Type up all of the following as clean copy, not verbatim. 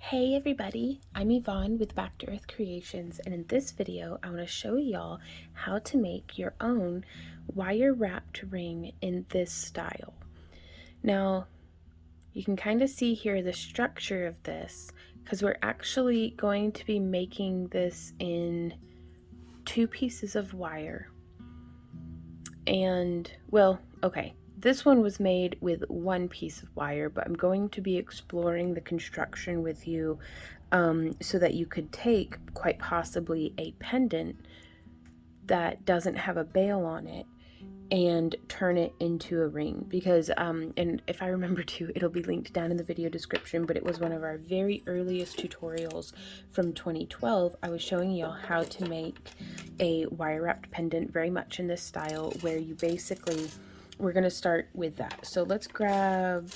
Hey everybody, I'm Yvonne with Back to Earth Creations, and in this video I want to show y'all how to make your own wire wrapped ring in this style. Now you can kind of see here the structure of this because we're actually going to be making this in two pieces of wire. And well, okay, this one was made with one piece of wire, but I'm going to be exploring the construction with you so that you could take quite possibly a pendant that doesn't have a bail on it and turn it into a ring, because and if I remember to, it'll be linked down in the video description, but it was one of our very earliest tutorials from 2012. I was showing y'all how to make a wire wrapped pendant very much in this style, where you basically, we're going to start with that. So let's grab,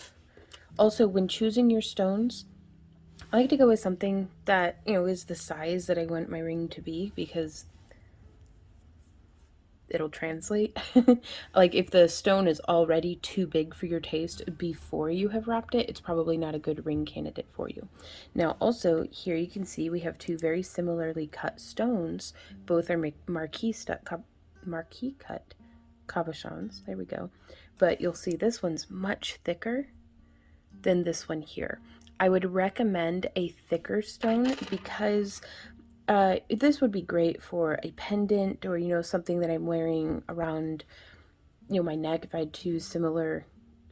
also when choosing your stones, I like to go with something that, you know, is the size that I want my ring to be, because it'll translate. Like if the stone is already too big for your taste before you have wrapped it, it's probably not a good ring candidate for you. Now also here you can see we have two very similarly cut stones. Both are marquee cut cabochons. There we go. But you'll see this one's much thicker than this one here. I would recommend a thicker stone because this would be great for a pendant, or, you know, something that I'm wearing around, you know, my neck. If I had two similar,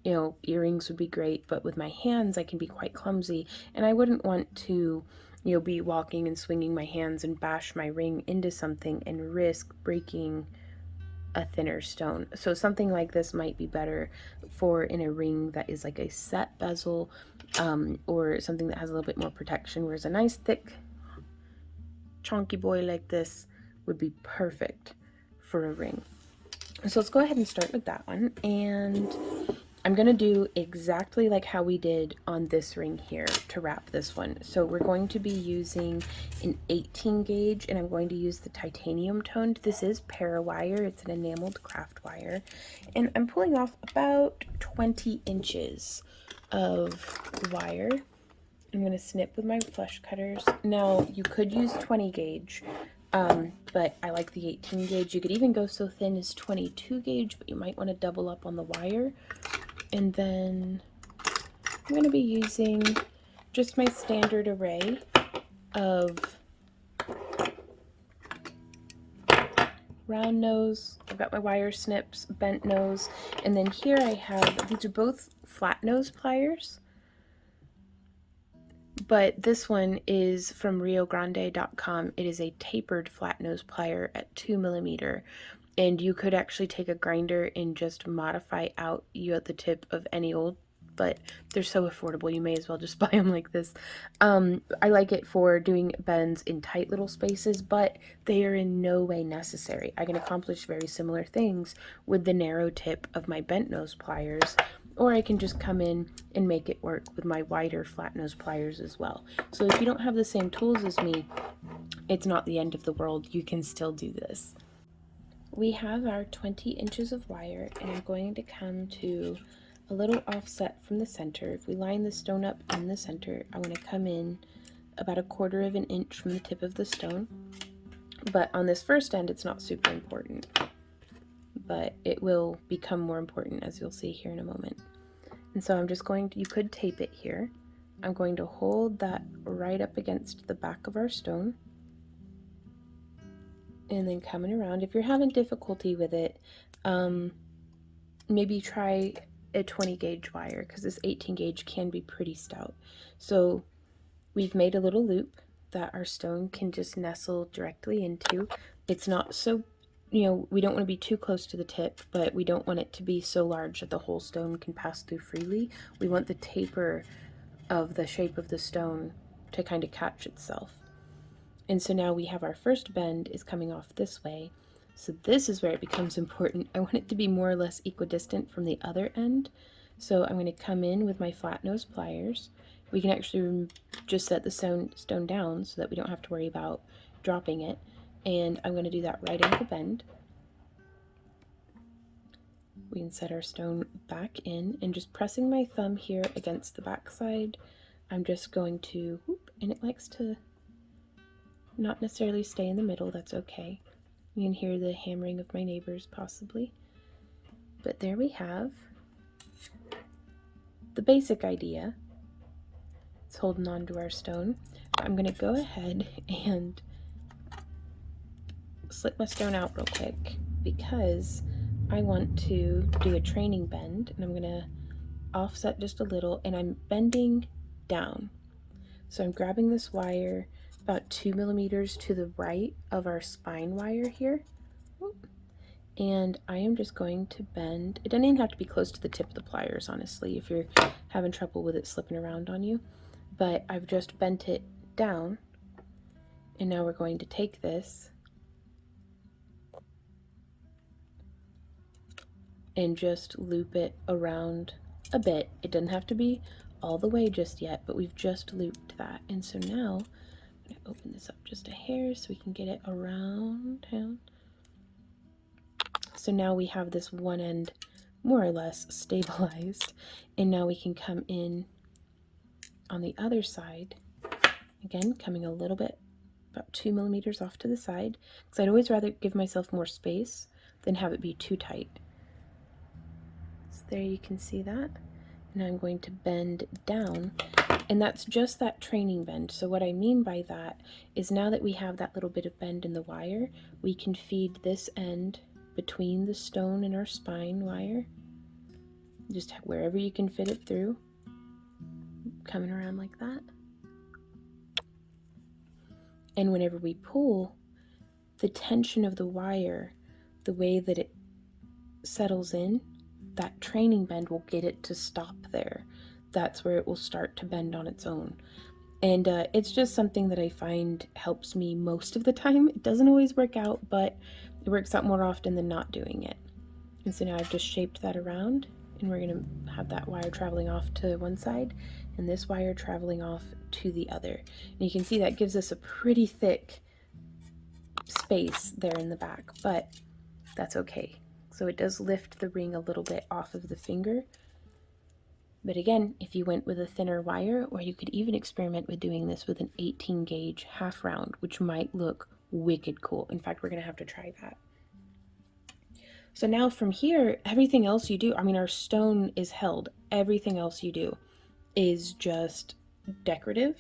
you know, earrings would be great, but with my hands I can be quite clumsy, and I wouldn't want to, you know, be walking and swinging my hands and bash my ring into something and risk breaking a thinner stone. So something like this might be better for in a ring that is like a set bezel, or something that has a little bit more protection, whereas a nice thick chunky boy like this would be perfect for a ring. So let's go ahead and start with that one, and I'm gonna do exactly like how we did on this ring here to wrap this one. So we're going to be using an 18 gauge, and I'm going to use the titanium toned. This is parawire, it's an enameled craft wire, and I'm pulling off about 20 inches of wire. I'm going to snip with my flush cutters. Now, you could use 20 gauge, but I like the 18 gauge. You could even go so thin as 22 gauge, but you might want to double up on the wire. And then I'm going to be using just my standard array of round nose. I've got my wire snips, bent nose, and then here I have, these are both flat nose pliers. But this one is from riogrande.com. It is a tapered flat nose plier at 2mm, and you could actually take a grinder and just modify out you at the tip of any old, but they're so affordable you may as well just buy them like this. I like it for doing bends in tight little spaces, but they are in no way necessary. I can accomplish very similar things with the narrow tip of my bent nose pliers, or I can just come in and make it work with my wider flat nose pliers as well. So if you don't have the same tools as me, it's not the end of the world. You can still do this. We have our 20 inches of wire, and I'm going to come to a little offset from the center. If we line the stone up in the center, I want to come in about 1/4 of an inch from the tip of the stone. But on this first end, it's not super important, but it will become more important as you'll see here in a moment. And so I'm just going to, you could tape it here. I'm going to hold that right up against the back of our stone, and then coming around. If you're having difficulty with it, maybe try a 20 gauge wire, because this 18 gauge can be pretty stout. So we've made a little loop that our stone can just nestle directly into. It's not so, you know, we don't want to be too close to the tip, but we don't want it to be so large that the whole stone can pass through freely. We want the taper of the shape of the stone to kind of catch itself. And so now we have our first bend is coming off this way. So this is where it becomes important. I want it to be more or less equidistant from the other end. So I'm going to come in with my flat nose pliers. We can actually just set the stone down so that we don't have to worry about dropping it. And I'm going to do that right angle bend. We can set our stone back in, and just pressing my thumb here against the back side, I'm just going to and it likes to not necessarily stay in the middle. That's okay. You can hear the hammering of my neighbors possibly. But there we have the basic idea. It's holding on to our stone. I'm going to go ahead and slip my stone out real quick because I want to do a training bend, and I'm going to offset just a little, and I'm bending down. So I'm grabbing this wire about 2 millimeters to the right of our spine wire here, and I am just going to bend. It doesn't even have to be close to the tip of the pliers, honestly, if you're having trouble with it slipping around on you. But I've just bent it down, and now we're going to take this and just loop it around a bit. It doesn't have to be all the way just yet, but we've just looped that. And so now I'm going to open this up just a hair so we can get it around town. So now we have this one end more or less stabilized, and now we can come in on the other side, again coming a little bit, about 2 millimeters off to the side, because I'd always rather give myself more space than have it be too tight. So there you can see that. Now I'm going to bend down, and that's just that training bend. So what I mean by that is now that we have that little bit of bend in the wire, we can feed this end between the stone and our spine wire, just wherever you can fit it through, coming around like that. And whenever we pull, the tension of the wire, the way that it settles in, that training bend will get it to stop there. That's where it will start to bend on its own. And it's just something that I find helps me most of the time. It doesn't always work out, but it works out more often than not doing it. And so now I've just shaped that around, and we're going to have that wire traveling off to one side and this wire traveling off to the other. And you can see that gives us a pretty thick space there in the back, but that's okay. So it does lift the ring a little bit off of the finger. But again, if you went with a thinner wire, or you could even experiment with doing this with an 18 gauge half round, which might look wicked cool. In fact, we're going to have to try that. So now from here, everything else you do, I mean, our stone is held. Everything else you do is just decorative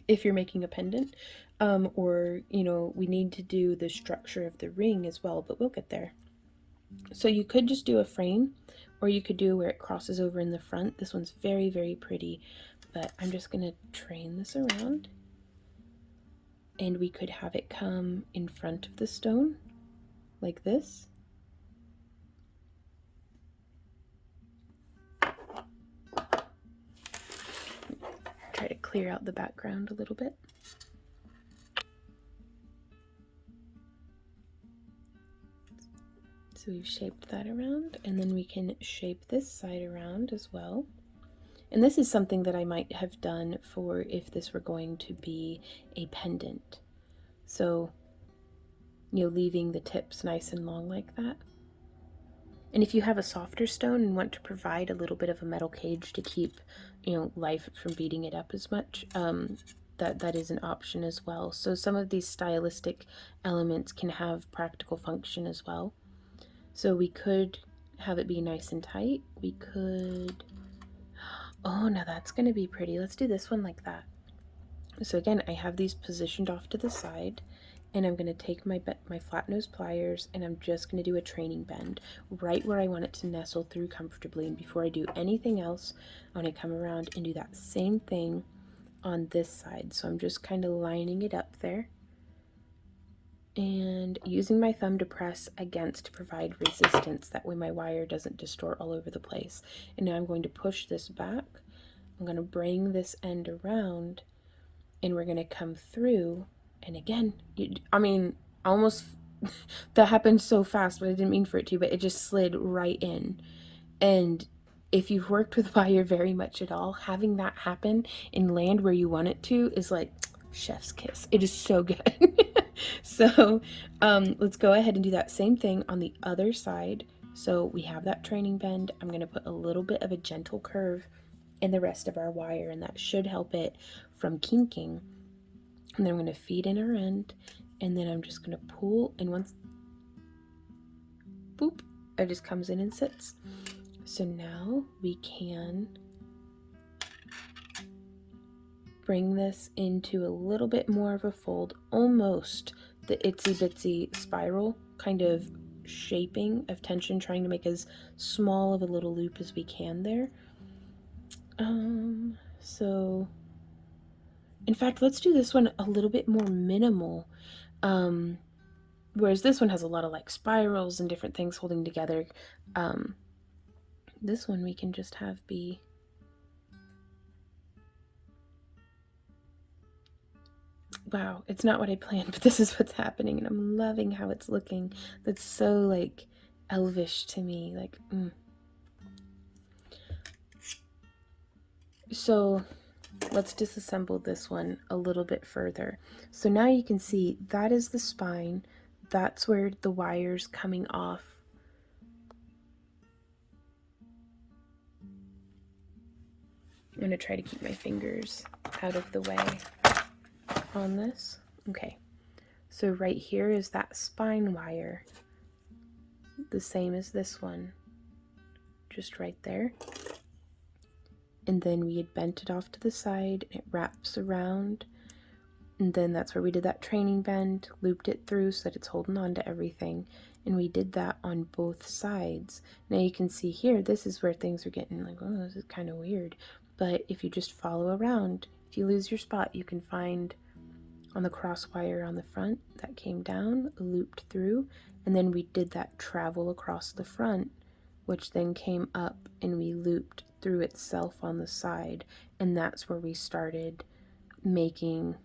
if you're making a pendant, or, you know, we need to do the structure of the ring as well, but we'll get there. So you could just do a frame, or you could do where it crosses over in the front. This one's very, very pretty, but I'm just going to train this around, and we could have it come in front of the stone like this. Try to clear out the background a little bit. So we've shaped that around, and then we can shape this side around as well. And this is something that I might have done for if this were going to be a pendant. So, you know, leaving the tips nice and long like that. And if you have a softer stone and want to provide a little bit of a metal cage to keep, you know, life from beating it up as much, that is an option as well. So some of these stylistic elements can have practical function as well. So we could have it be nice and tight. We could, oh, now that's going to be pretty. Let's do this one like that. So again, I have these positioned off to the side, and I'm going to take my flat nose pliers, and I'm just going to do a training bend right where I want it to nestle through comfortably. And before I do anything else, I'm going to come around and do that same thing on this side. So I'm just kind of lining it up there, and using my thumb to press against to provide resistance. That way my wire doesn't distort all over the place. And now I'm going to push this back. I'm going to bring this end around, and we're going to come through. And again, I mean, almost that happened so fast, but I didn't mean for it to, but it just slid right in. And if you've worked with wire very much at all, having that happen and land where you want it to is like chef's kiss. It is so good. So let's go ahead and do that same thing on the other side. So we have that training bend. I'm going to put a little bit of a gentle curve in the rest of our wire, and that should help it from kinking And then I'm going to feed in our end, and then I'm just going to pull, and once, boop, it just comes in and sits. So now we can bring this into a little bit more of a fold, almost the itsy bitsy spiral kind of shaping of tension, trying to make as small of a little loop as we can there. So in fact, let's do this one a little bit more minimal. Whereas this one has a lot of like spirals and different things holding together. This one we can just have be wow, it's not what I planned, but this is what's happening, and I'm loving how it's looking. That's so like elvish to me, like So let's disassemble this one a little bit further. So now you can see that is the spine. That's where the wire's coming off. I'm going to try to keep my fingers out of the way on this. Okay, so right here is that spine wire, the same as this one, just right there. And then we had bent it off to the side, and it wraps around, and then that's where we did that training bend, looped it through so that it's holding on to everything, and we did that on both sides. Now you can see here, this is where things are getting like, oh, this is kind of weird, but if you just follow around, if you lose your spot, you can find on the cross wire on the front that came down, looped through, and then we did that travel across the front, which then came up and we looped through itself on the side, and that's where we started making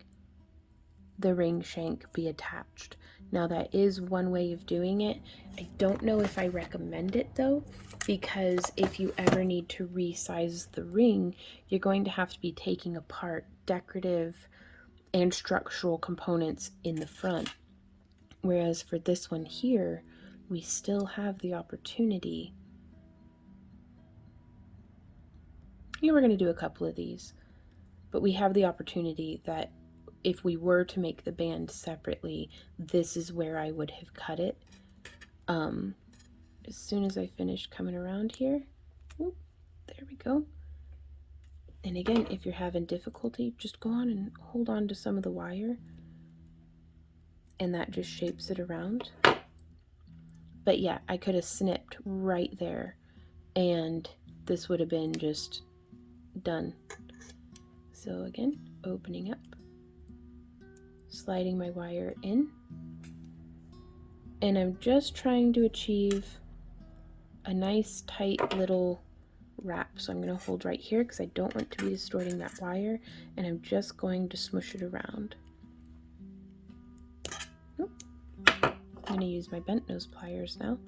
the ring shank be attached. Now that is one way of doing it. I don't know if I recommend it though, because if you ever need to resize the ring, you're going to have to be taking apart decorative and structural components in the front. Whereas for this one here, we still have the opportunity. We're going to do a couple of these, but we have the opportunity that if we were to make the band separately, this is where I would have cut it. As soon as I finish coming around here, whoop, there we go. And again, if you're having difficulty, just go on and hold on to some of the wire, and that just shapes it around. But yeah, I could have snipped right there, and this would have been just done. So again, opening up, sliding my wire in, and I'm just trying to achieve a nice tight little wrap. So I'm going to hold right here because I don't want to be distorting that wire, and I'm just going to smush it around. Nope. I'm going to use my bent nose pliers now.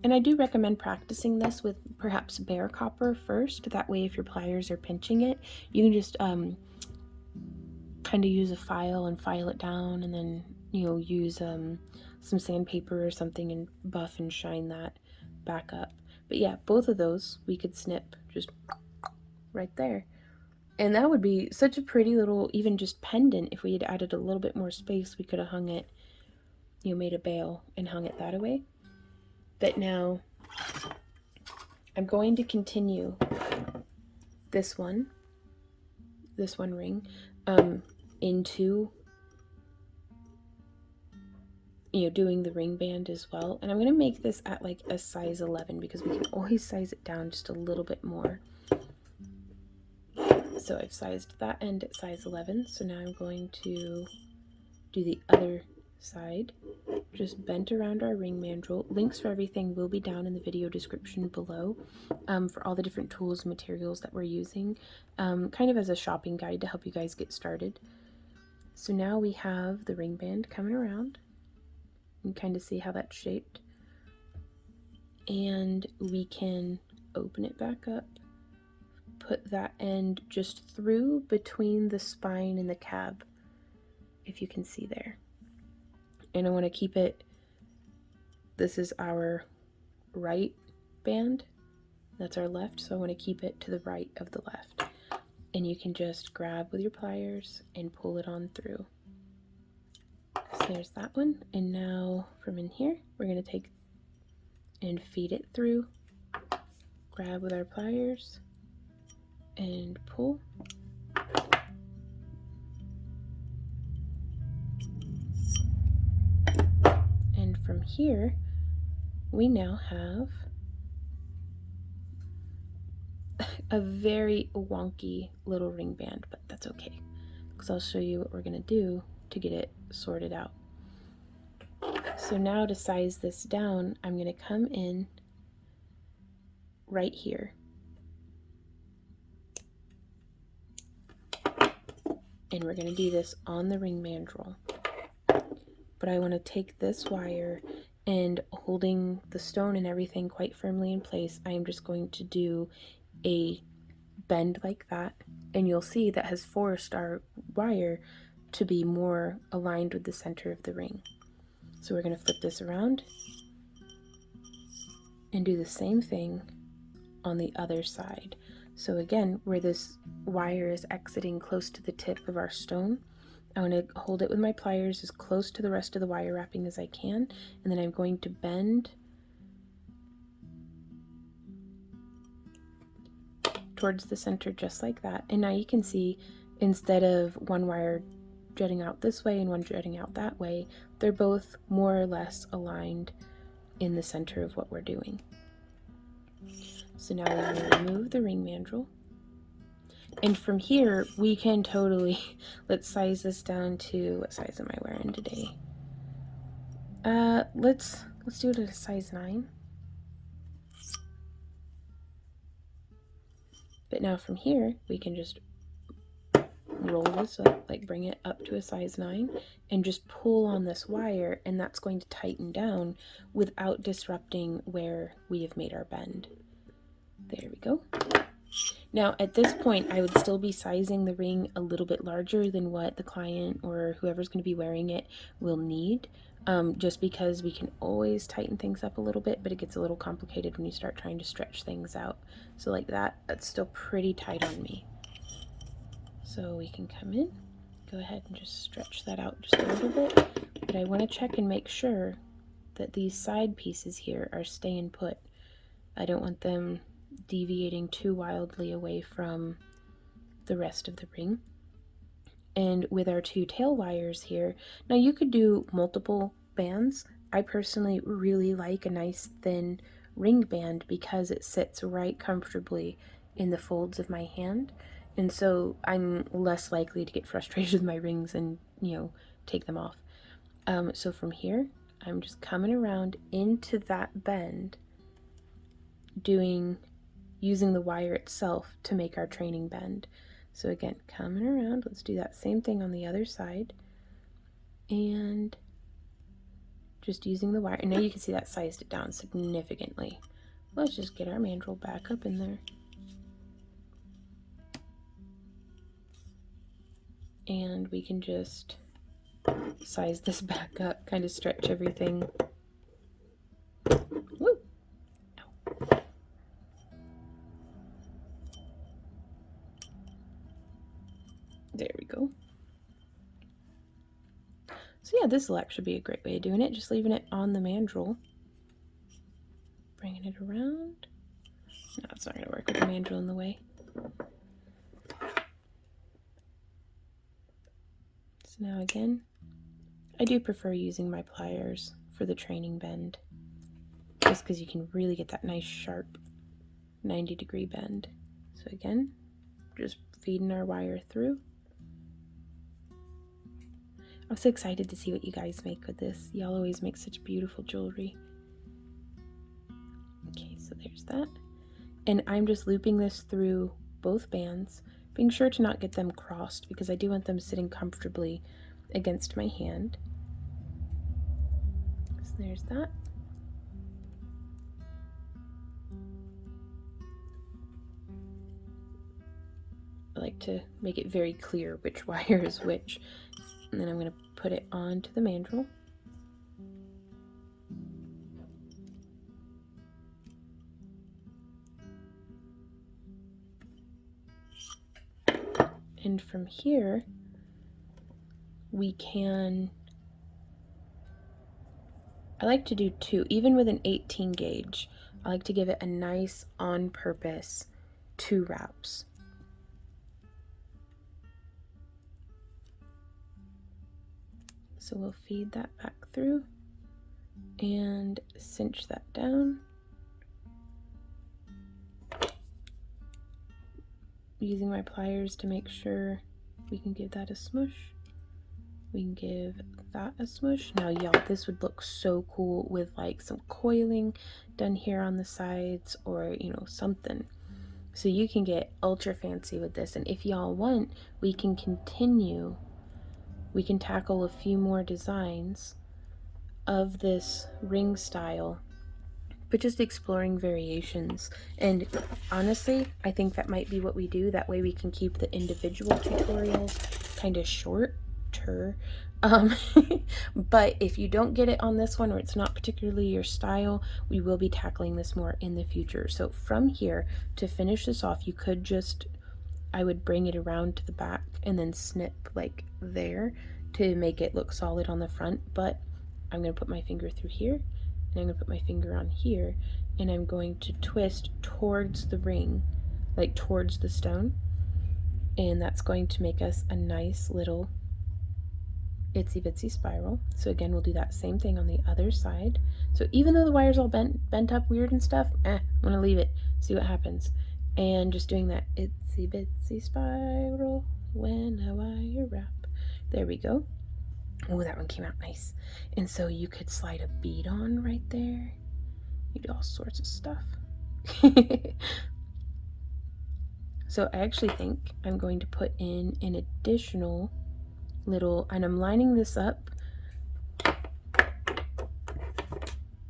And I do recommend practicing this with perhaps bare copper first. That way if your pliers are pinching it, you can just kind of use a file and file it down, and then use some sandpaper or something and buff and shine that back up. But yeah, both of those we could snip just right there. And that would be such a pretty little, even just pendant. If we had added a little bit more space, we could have hung it, made a bail and hung it that way. But now I'm going to continue this one ring into doing the ring band as well. And I'm going to make this at like a size 11 because we can always size it down just a little bit more. So I've sized that end at size 11. So now I'm going to do the other side, just bent around our ring mandrel. Links for everything will be down in the video description below, for all the different tools and materials that we're using, kind of as a shopping guide to help you guys get started. So now we have the ring band coming around. You can kind of see how that's shaped, and we can open it back up, put that end just through between the spine and the cab, if you can see there. And I want to keep it, this is our right band, that's our left, so I want to keep it to the right of the left. and you can just grab with your pliers and pull it on through. So there's that one, and now from in here we're going to take and feed it through, grab with our pliers and pull. And from here we now have a very wonky little ring band, but that's okay, because I'll show you what we're going to do to get it sorted out. So now to size this down, I'm going to come in right here, and we're going to do this on the ring mandrel. But I want to take this wire, and holding the stone and everything quite firmly in place, I am just going to do a bend like that, and you'll see that has forced our wire to be more aligned with the center of the ring. So we're going to flip this around and do the same thing on the other side. So again, where this wire is exiting close to the tip of our stone, I want to hold it with my pliers as close to the rest of the wire wrapping as I can, and then I'm going to bend towards the center just like that. And now you can see, instead of one wire jutting out this way and one jutting out that way, they're both more or less aligned in the center of what we're doing. So now we're going to remove the ring mandrel. And from here, we can totally, let's size this down to, what size am I wearing today? Let's do it at a size 9. But now from here, we can just roll this up, like bring it up to a size 9, and just pull on this wire, and that's going to tighten down without disrupting where we have made our bend. There we go. Now at this point, I would still be sizing the ring a little bit larger than what the client or whoever's going to be wearing it will need, just because we can always tighten things up a little bit, but it gets a little complicated when you start trying to stretch things out. So like that's still pretty tight on me. So we can come in, go ahead and just stretch that out just a little bit, but I want to check and make sure that these side pieces here are staying put. I don't want them deviating too wildly away from the rest of the ring. And with our 2 tail wires here, now you could do multiple bands. I personally really like a nice thin ring band because it sits right comfortably in the folds of my hand, and so I'm less likely to get frustrated with my rings and, you know, take them off. So from here, I'm just coming around into that bend, using the wire itself to make our training bend. So again, coming around, let's do that same thing on the other side, and just using the wire. And now you can see that sized it down significantly. Let's just get our mandrel back up in there. And we can just size this back up, kind of stretch everything. Woo! Ow. There we go. So yeah, this will actually be a great way of doing it, just leaving it on the mandrel, bringing it around. No, it's not going to work with the mandrel in the way. So now again, I do prefer using my pliers for the training bend, just because you can really get that nice sharp 90-degree bend. So again, just feeding our wire through. I'm so excited to see what you guys make with this. Y'all always make such beautiful jewelry. Okay, so there's that. And I'm just looping this through both bands, being sure to not get them crossed because I do want them sitting comfortably against my hand. So there's that. I like to make it very clear which wire is which. And then I'm going to put it onto the mandrel. And from here, we can, I like to do two, even with an 18 gauge. I like to give it a nice on purpose 2 wraps. So we'll feed that back through and cinch that down. Using my pliers to make sure we can give that a smush. We can give that a smush. Now y'all, this would look so cool with like some coiling done here on the sides, or you know, something. So you can get ultra fancy with this, and if y'all want, we can continue. We can tackle a few more designs of this ring style, but just exploring variations. And honestly, I think that might be what we do. That way we can keep the individual tutorials kind of shorter. But if you don't get it on this one, or it's not particularly your style, we will be tackling this more in the future. So from here, to finish this off, you could just, I would bring it around to the back and then snip like there to make it look solid on the front. But I'm going to put my finger through here, and I'm going to put my finger on here, and I'm going to twist towards the ring, like towards the stone, and that's going to make us a nice little itsy bitsy spiral. So again, we'll do that same thing on the other side. So even though the wire's all bent up weird and stuff, I'm going to leave it, see what happens. And just doing that itsy bitsy spiral when a wire wrap. There we go. Oh, that one came out nice. And so you could slide a bead on right there. You do all sorts of stuff. So I actually think I'm going to put in an additional little, and I'm lining this up.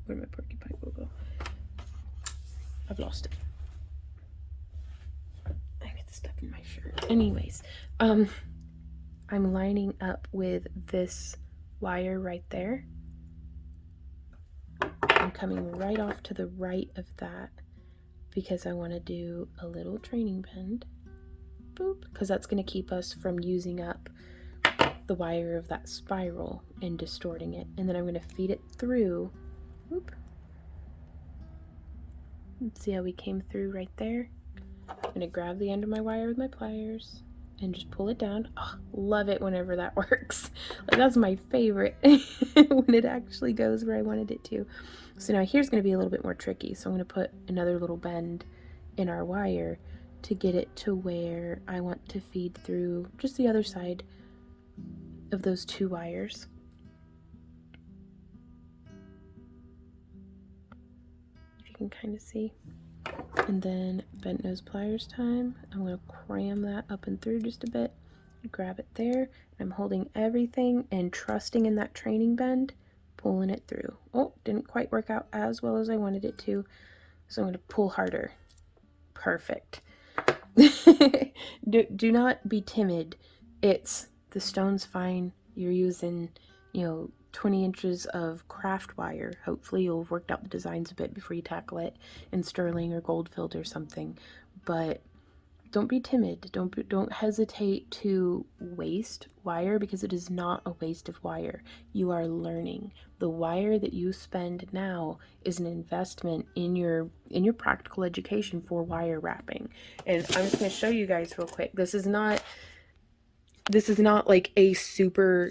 Where'd my porcupine go? I've lost it. I get stuck in my shirt. Anyways, I'm lining up with this wire right there. I'm coming right off to the right of that because I want to do a little training bend. Boop, because that's going to keep us from using up the wire of that spiral and distorting it. And then I'm going to feed it through. Whoop. See how we came through right there? I'm going to grab the end of my wire with my pliers and just pull it down. Oh, love it whenever that works. Like, that's my favorite when it actually goes where I wanted it to. So now here's going to be a little bit more tricky. So I'm going to put another little bend in our wire to get it to where I want to feed through just the other side of those 2 wires. If you can kind of see. And then bent nose pliers time. I'm going to cram that up and through just a bit. Grab it there. I'm holding everything and trusting in that training bend, pulling it through. Oh, didn't quite work out as well as I wanted it to. So I'm going to pull harder. Perfect. Do not be timid. The stone's fine. You're using, 20 inches of craft wire. Hopefully you'll have worked out the designs a bit before you tackle it in sterling or gold filled or something. But don't be timid. Don't hesitate to waste wire, because it is not a waste of wire. You are learning. The wire that you spend now is an investment in your practical education for wire wrapping. And I'm just going to show you guys real quick. This is not like a super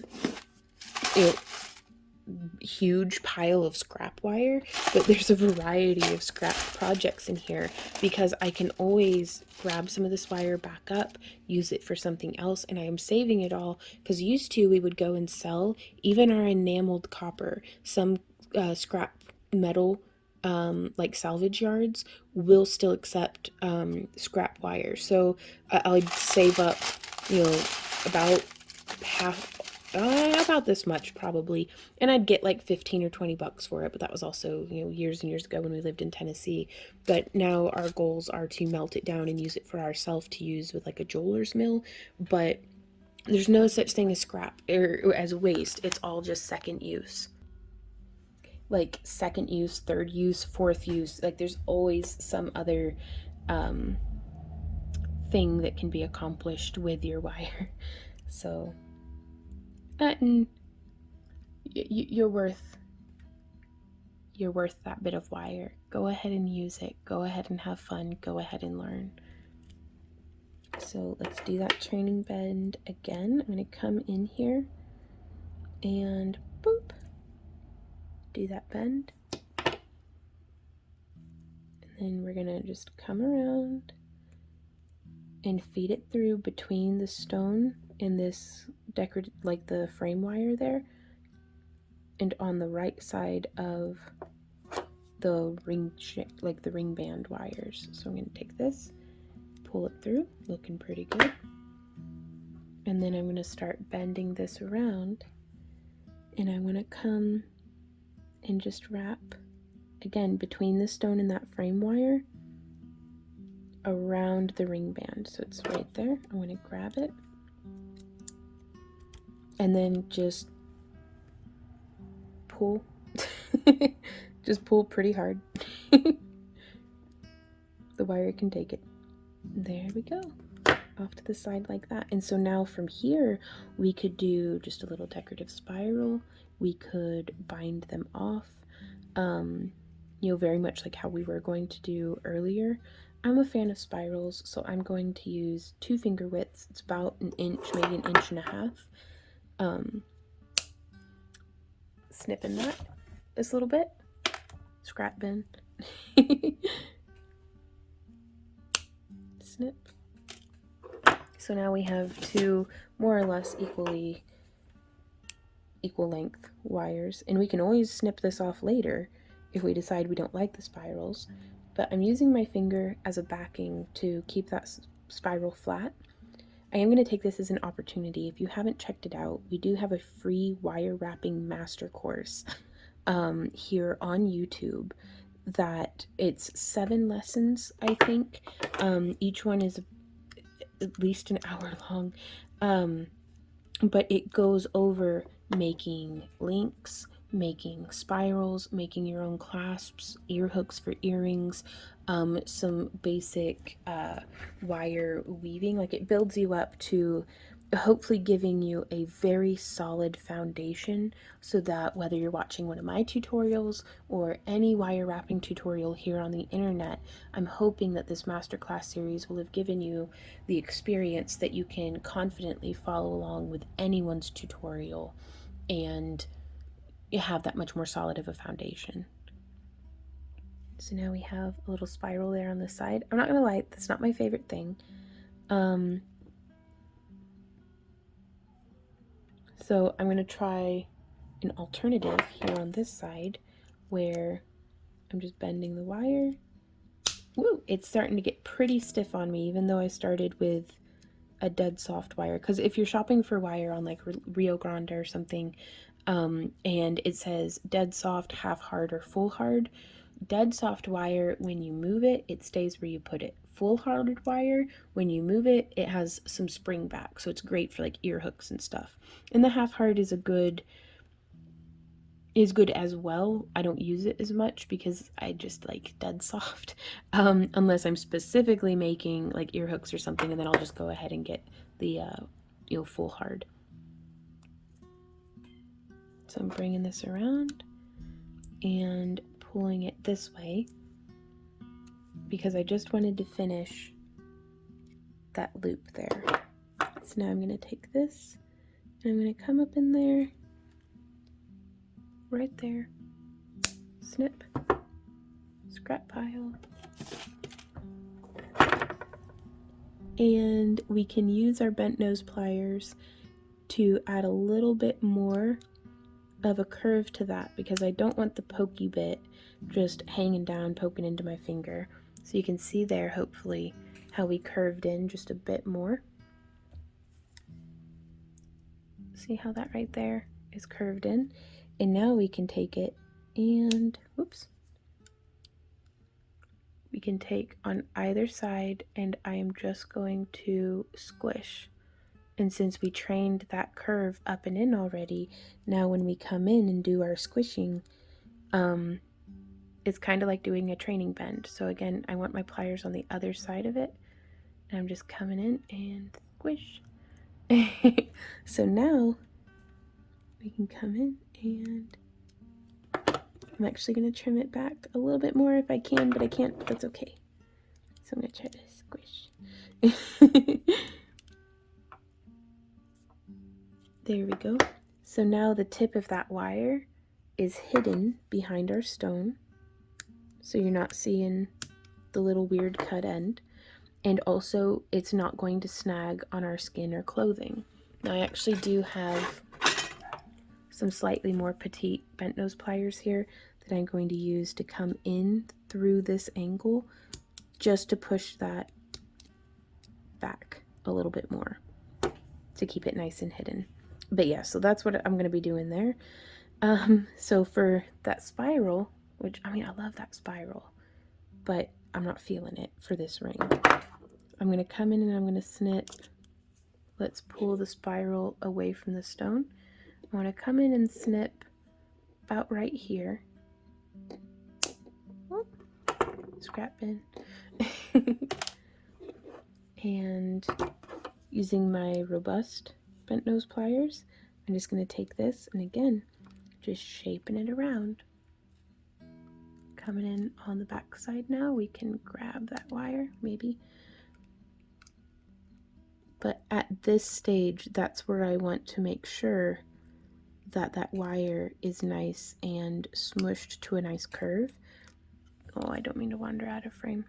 huge pile of scrap wire, but there's a variety of scrap projects in here, because I can always grab some of this wire back up, use it for something else, and I am saving it all, because used to we would go and sell even our enameled copper. Some scrap metal like salvage yards will still accept scrap wire, so I'd save up about half, about this much probably, and I'd get like 15 or 20 bucks for it. But that was also years and years ago when we lived in Tennessee. But now our goals are to melt it down and use it for ourselves to use with like a jeweler's mill. But there's no such thing as scrap or as waste. It's all just second use, like second use, third use, fourth use. Like there's always some other thing that can be accomplished with your wire. So, and you're worth that bit of wire. Go ahead and use it. Go ahead and have fun. Go ahead and learn. So let's do that training bend again. I'm going to come in here and boop, do that bend. And then we're going to just come around and feed it through between the stone and this decorative, like the frame wire there, and on the right side of the like the ring band wires. So I'm going to take this, pull it through, looking pretty good. And then I'm going to start bending this around, and I'm going to come and just wrap again between the stone and that frame wire around the ring band. So it's right there. I'm going to grab it and then just pull. Just pull pretty hard. The wire can take it. There we go. Off to the side like that. And so now from here we could do just a little decorative spiral. We could bind them off, very much like how we were going to do earlier. I'm a fan of spirals, so I'm going to use 2 finger widths. It's about an inch, maybe an inch and a half. Snipping that this little bit, scrap bin. Snip. So now we have 2 more or less equal length wires, and we can always snip this off later if we decide we don't like the spirals, but I'm using my finger as a backing to keep that spiral flat. I am going to take this as an opportunity. If you haven't checked it out, we do have a free wire wrapping master course here on YouTube. That it's 7 lessons, I think. Each one is at least an hour long, but it goes over making links, making spirals, making your own clasps, ear hooks for earrings, some basic wire weaving. Like, it builds you up to hopefully giving you a very solid foundation, so that whether you're watching one of my tutorials or any wire wrapping tutorial here on the internet, I'm hoping that this masterclass series will have given you the experience that you can confidently follow along with anyone's tutorial and you have that much more solid of a foundation. So now we have a little spiral there on the side. I'm not gonna lie, that's not my favorite thing. So I'm gonna try an alternative here on this side where I'm just bending the wire. Woo! It's starting to get pretty stiff on me, even though I started with a dead soft wire. Because if you're shopping for wire on like Rio Grande or something, and it says dead soft, half hard, or full hard, dead soft wire, when you move it, it stays where you put it. Full hard wire, when you move it, it has some spring back, so it's great for like ear hooks and stuff. And the half hard is good as well. I don't use it as much because I just like dead soft, unless I'm specifically making like ear hooks or something, and then I'll just go ahead and get the full hard. So I'm bringing this around and pulling it this way because I just wanted to finish that loop there. So now I'm going to take this and I'm going to come up in there, right there, snip, scrap pile, and we can use our bent nose pliers to add a little bit more of a curve to that because I don't want the pokey bit just hanging down, poking into my finger. So you can see there, hopefully, how we curved in just a bit more. See how that right there is curved in? And now we can take it and, whoops, we can take on either side, and I am just going to squish. And since we trained that curve up and in already, now when we come in and do our squishing, it's kind of like doing a training bend. So again, I want my pliers on the other side of it, And I'm just coming in and squish. So now we can come in, and I'm actually going to trim it back a little bit more if I can, but I can't, but that's okay. So I'm going to try to squish. There we go. So now the tip of that wire is hidden behind our stone, so you're not seeing the little weird cut end. And also it's not going to snag on our skin or clothing. Now I actually do have some slightly more petite bent nose pliers here that I'm going to use to come in through this angle just to push that back a little bit more to keep it nice and hidden. But yeah, so that's what I'm going to be doing there. So for that spiral, which, I mean, I love that spiral, but I'm not feeling it for this ring. I'm going to come in and I'm going to snip. Let's pull the spiral away from the stone. I want to come in and snip about right here. Oh, scrap bin. And using my robust bent nose pliers, I'm just going to take this and again, just shaping it around. Coming in on the back side now, we can grab that wire, maybe. But at this stage, that's where I want to make sure that that wire is nice and smushed to a nice curve. Oh, I don't mean to wander out of frame.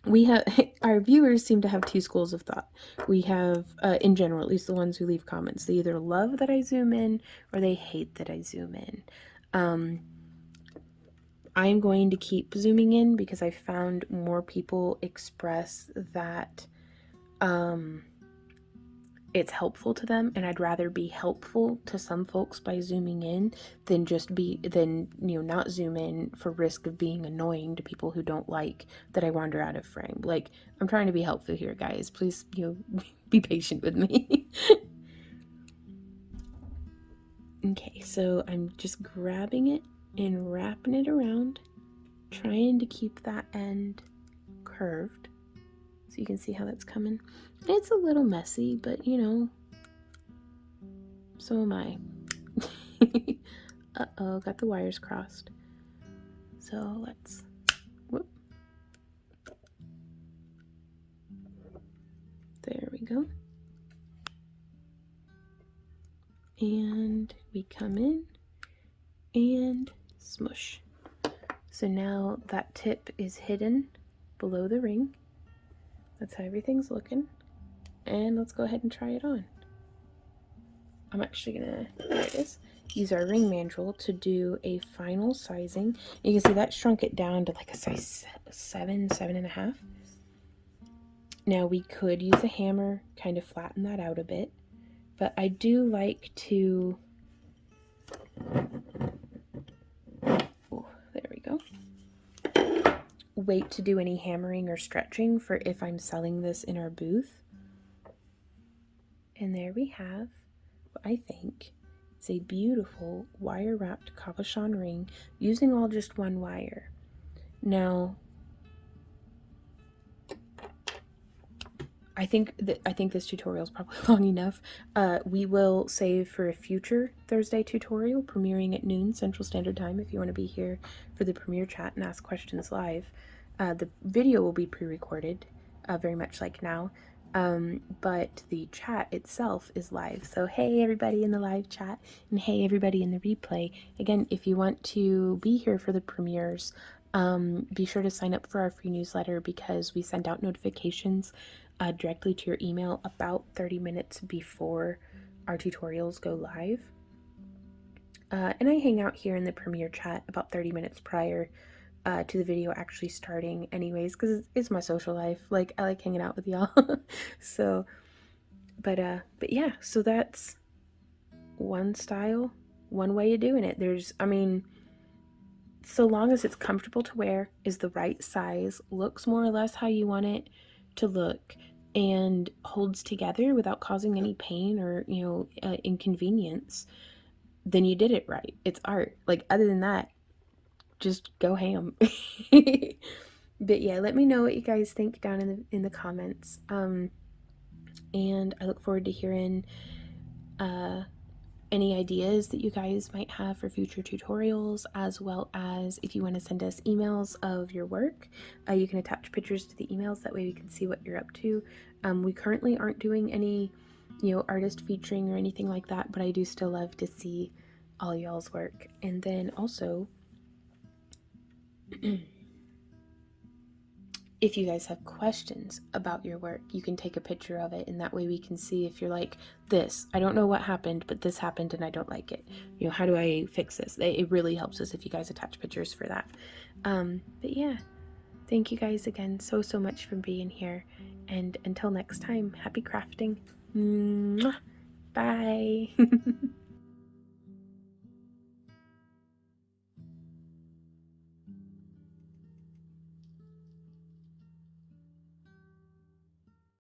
We have, our viewers seem to have two schools of thought. We have, in general, at least the ones who leave comments, they either love that I zoom in or they hate that I zoom in. I'm going to keep zooming in because I found more people express that it's helpful to them, and I'd rather be helpful to some folks by zooming in than not zoom in for risk of being annoying to people who don't like that I wander out of frame. Like, I'm trying to be helpful here, guys. Please, be patient with me. Okay, so I'm just grabbing it and wrapping it around, trying to keep that end curved so you can see how that's coming. It's a little messy, but so am I. Uh-oh, got the wires crossed. So let's, whoop. There we go. And we come in and smush. So now that tip is hidden below the ring. That's how everything's looking. And let's go ahead and try it on. I'm actually gonna, there it is, use our ring mandrel to do a final sizing. You can see that shrunk it down to like a size 7.5. Now we could use a hammer, kind of flatten that out a bit, but I do like to, oh, there we go, wait to do any hammering or stretching for if I'm selling this in our booth. And there we have what I think is a beautiful wire wrapped cabochon ring using all just one wire. Now, I think this tutorial is probably long enough. We will save for a future Thursday tutorial premiering at noon Central Standard Time if you want to be here for the premiere chat and ask questions live. The video will be pre-recorded, very much like now, but the chat itself is live. So hey everybody in the live chat, and hey everybody in the replay. Again, if you want to be here for the premieres, be sure to sign up for our free newsletter because we send out notifications directly to your email about 30 minutes before our tutorials go live. And I hang out here in the premiere chat about 30 minutes prior to the video actually starting anyways, because it's my social life. Like, I like hanging out with y'all. So, but yeah, so that's one style, one way of doing it. So long as it's comfortable to wear, is the right size, looks more or less how you want it to look, and holds together without causing any pain or inconvenience, then you did it right. It's art. Like, other than that, just go ham. But yeah, let me know what you guys think down in the comments. And I look forward to hearing any ideas that you guys might have for future tutorials, as well as if you want to send us emails of your work, you can attach pictures to the emails. That way we can see what you're up to. We currently aren't doing any, artist featuring or anything like that, but I do still love to see all y'all's work. And then also, if you guys have questions about your work, you can take a picture of it, and that way we can see if you're like, this, I don't know what happened, but this happened and I don't like it. How do I fix this? It really helps us if you guys attach pictures for that. But yeah, thank you guys again so much for being here. And until next time, happy crafting. Mwah. Bye.